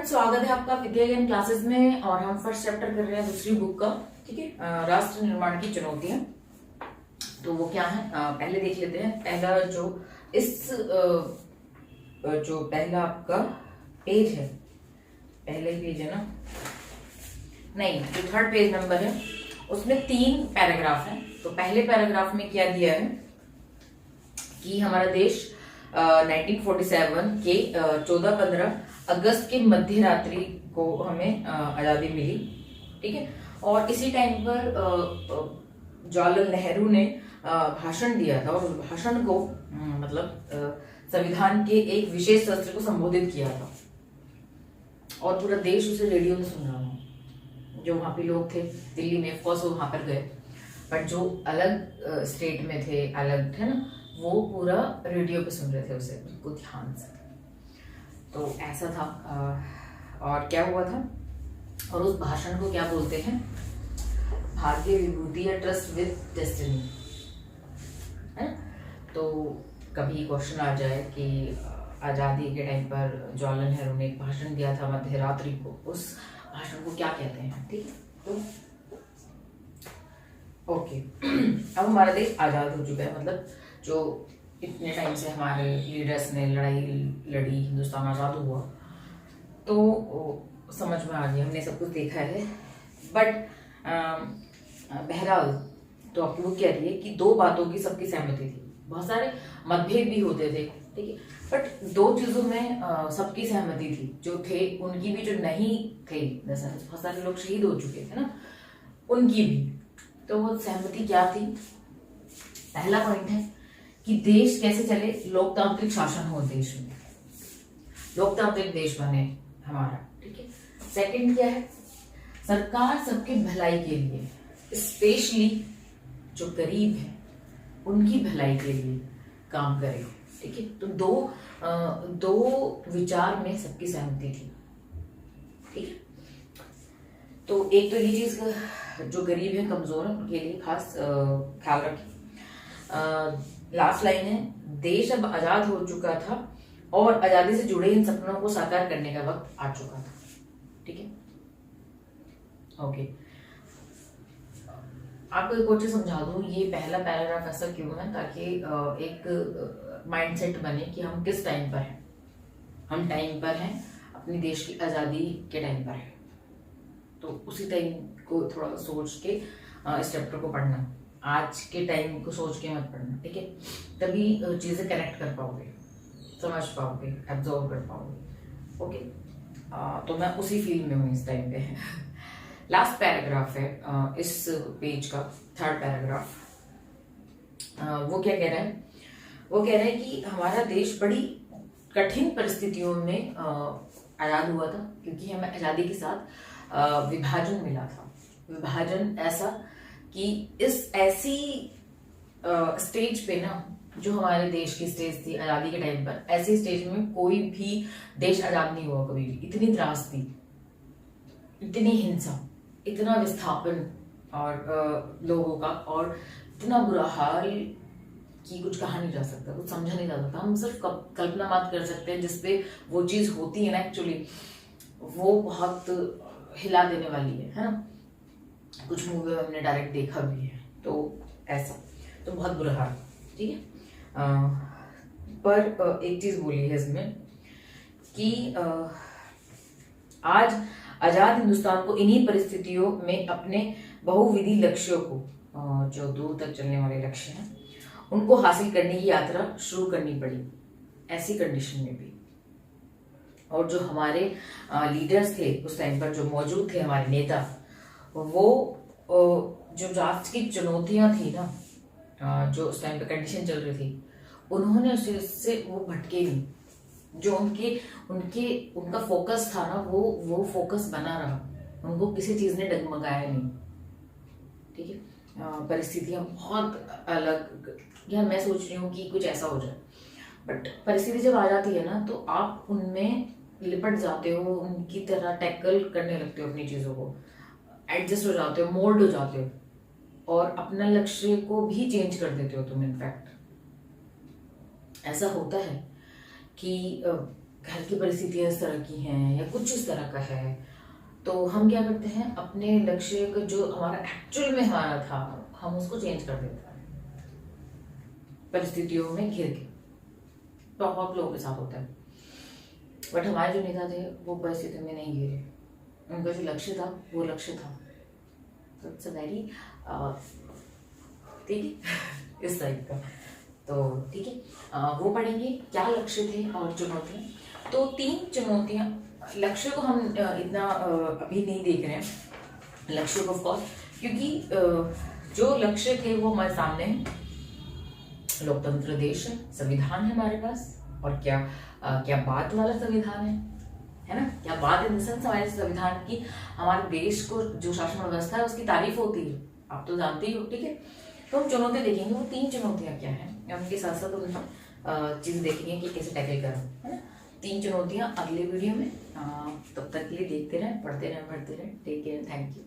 Friends, स्वागत है आपका विद्या ज्ञान क्लासेस में। और हम फर्स्ट चैप्टर कर रहे हैं दूसरी बुक का। ठीक है, राष्ट्र निर्माण की चुनौतियां। तो वो क्या है, पहले देख लेते हैं। पहला जो जो पहला आपका पेज है, पहला ही पेज है ना, नहीं, जो थर्ड पेज नंबर है उसमें 3 पैराग्राफ हैं। तो पहले पैराग्राफ में क्या दिया है कि हमारा देश 1947 के 14-15 अगस्त के मध्य रात्रि को हमें आजादी मिली। ठीक है, और इसी टाइम पर जवाहरलाल नेहरू ने भाषण दिया था, और उस भाषण को संविधान के एक विशेष सत्र को संबोधित किया था, और पूरा देश उसे रेडियो में सुन रहा था। जो वहां पे लोग थे दिल्ली में, ऑफकोर्स वो वहां पर गए, बट जो अलग स्टेट में थे, अलग थे ना, वो पूरा रेडियो पे सुन रहे थे उसे बिल्कुल ध्यान से। तो ऐसा था। और क्या हुआ था, और उस भाषण को क्या बोलते हैं, भारतीय विभूति या ट्रस्ट विद डेस्टिनी, है ना। तो कभी क्वेश्चन आ जाए कि आजादी के टाइम पर जवाहरलाल नेहरू ने एक भाषण दिया था मध्य रात्रि को, उस भाषण को क्या कहते हैं। ठीक है, तो ओके अब हमारा देश आजाद हो चुका है। मतलब जो इतने टाइम से हमारे लीडर्स ने लड़ाई लड़ी, हिंदुस्तान आजाद हुआ, तो समझ में आ गया, हमने सब कुछ देखा है। बट बहरहाल तो आपकी बुक कह रही है कि 2 बातों की सबकी सहमति थी। बहुत सारे मतभेद भी होते थे, ठीक है, बट 2 चीजों में सबकी सहमति थी। जो थे उनकी भी, जो नहीं थे, जैसे बहुत सारे लोग शहीद हो चुके थे ना, उनकी भी। तो वो सहमति क्या थी? पहला पॉइंट है कि देश कैसे चले, लोकतांत्रिक शासन हो देश में, लोकतांत्रिक देश बने हमारा। ठीक है, सेकंड क्या है, सरकार सबके भलाई के लिए, स्पेशली जो गरीब है उनकी भलाई के लिए काम करे। ठीक है, तो दो विचार में सबकी सहमति थी। ठीक है, तो एक तो ये चीज, जो गरीब है, कमजोर है, उनके लिए खास ख्याल रखें। लास्ट लाइन है, देश अब आजाद हो चुका था और आजादी से जुड़े इन सपनों को साकार करने का वक्त आ चुका था। ठीक है, ओके, आपको एक और चीज समझा दूं, ये पहला पैराग्राफ ऐसा क्यों है, ताकि एक माइंडसेट बने कि हम किस टाइम पर हैं। हम टाइम पर हैं, अपने देश की आजादी के टाइम पर है, तो उसी टाइम को थोड़ा सोच के इस चैप्टर को पढ़ना। आज के टाइम को सोच के मत पढ़ना, ठीक है, तभी चीजें कनेक्ट कर पाओगे, समझ पाओगे, एब्जॉर्व कर पाओगे। ओके, तो मैं उसी फील्ड में हूँ इस टाइम पे। लास्ट पैराग्राफ है इस पेज का, थर्ड पैराग्राफ। वो क्या कह रहा है, वो कह रहा है कि हमारा देश बड़ी कठिन परिस्थितियों में आजाद हुआ था, क्योंकि हमें आजादी के साथ विभाजन मिला था। विभाजन ऐसा कि इस ऐसी स्टेज पे ना, जो हमारे देश की स्टेज थी आजादी के टाइम पर, ऐसी स्टेज में कोई भी देश आजाद नहीं हुआ कभी भी। इतनी त्रासदी, इतनी हिंसा, इतना विस्थापन और लोगों का, और इतना बुरा हाल कि कुछ कहा नहीं जा सकता, कुछ समझा नहीं जा सकता। हम सिर्फ कल्पना मात्र कर सकते हैं, जिसपे वो चीज होती है ना, एक्चुअली वो बहुत हिला देने वाली है ना। कुछ मूवी हमने डायरेक्ट देखा भी है, तो ऐसा तो बहुत बुरा हाल। ठीक है, पर एक चीज बोली है इसमें कि आज आजाद हिंदुस्तान को इन्हीं परिस्थितियों में अपने बहुविधि लक्ष्यों को, जो दूर तक चलने वाले लक्ष्य हैं, उनको हासिल करने की यात्रा शुरू करनी पड़ी, ऐसी कंडीशन में भी। और जो हमारे लीडर्स थे उस टाइम पर, जो मौजूद थे हमारे नेता, वो जो राष्ट्र की चुनौतियां थी ना, जो उस टाइम पे कंडीशन चल रही थी, उन्होंने उससे वो भटके नहीं। जो उनका फोकस था ना, वो फोकस बना रहा, उनको किसी चीज ने डगमगाया नहीं। ठीक है, परिस्थितियां बहुत अलग, यार मैं सोच रही हूँ कि कुछ ऐसा हो जाए, बट परिस्थिति जब आ जाती है ना, तो आप उनमें लिपट जाते हो, उनकी तरह टैकल करने लगते हो, अपनी चीजों को एडजस्ट हो जाते हो, मोल्ड हो जाते हो, और अपना लक्ष्य को भी चेंज कर देते हो तुम। इनफैक्ट ऐसा होता है कि घर की परिस्थितियां इस तरह की हैं या कुछ इस तरह का है, तो हम क्या करते हैं, अपने लक्ष्य का जो हमारा एक्चुअल में हमारा था, हम उसको चेंज कर देते हैं परिस्थितियों में घिर के। बहुत लोगों के साथ होता है। बट हमारे जो नेता थे वो परिस्थिति में नहीं घिरे, उनका जो लक्ष्य था वो लक्ष्य था। तो इट्स अ वेरी ठीक है इस टाइप का। तो ठीक है, वो पढ़ेंगे क्या लक्ष्य थे और चुनौतियाँ। तो 3 चुनौतियाँ, लक्ष्य को हम इतना अभी नहीं देख रहे हैं लक्ष्य को, ऑफकोर्स, क्योंकि जो लक्ष्य थे वो हमारे सामने हैं। लोकतंत्र देश है, संविधान है हमारे पास, और क्या बात वाला संविधान है ना, क्या बात इन सेंस हमारे संविधान की, हमारे देश को जो शासन व्यवस्था है उसकी तारीफ होती है, आप तो जानते ही हो। ठीक है, तो हम चुनौतियां देखेंगे, वो 3 चुनौतियां क्या है, उनके साथ साथ हम चीज देखेंगे कि कैसे टैकल करें, है ना। 3 चुनौतियां अगले वीडियो में। तब तक के लिए देखते रहें, पढ़ते रहें, टेक केयर, थैंक यू।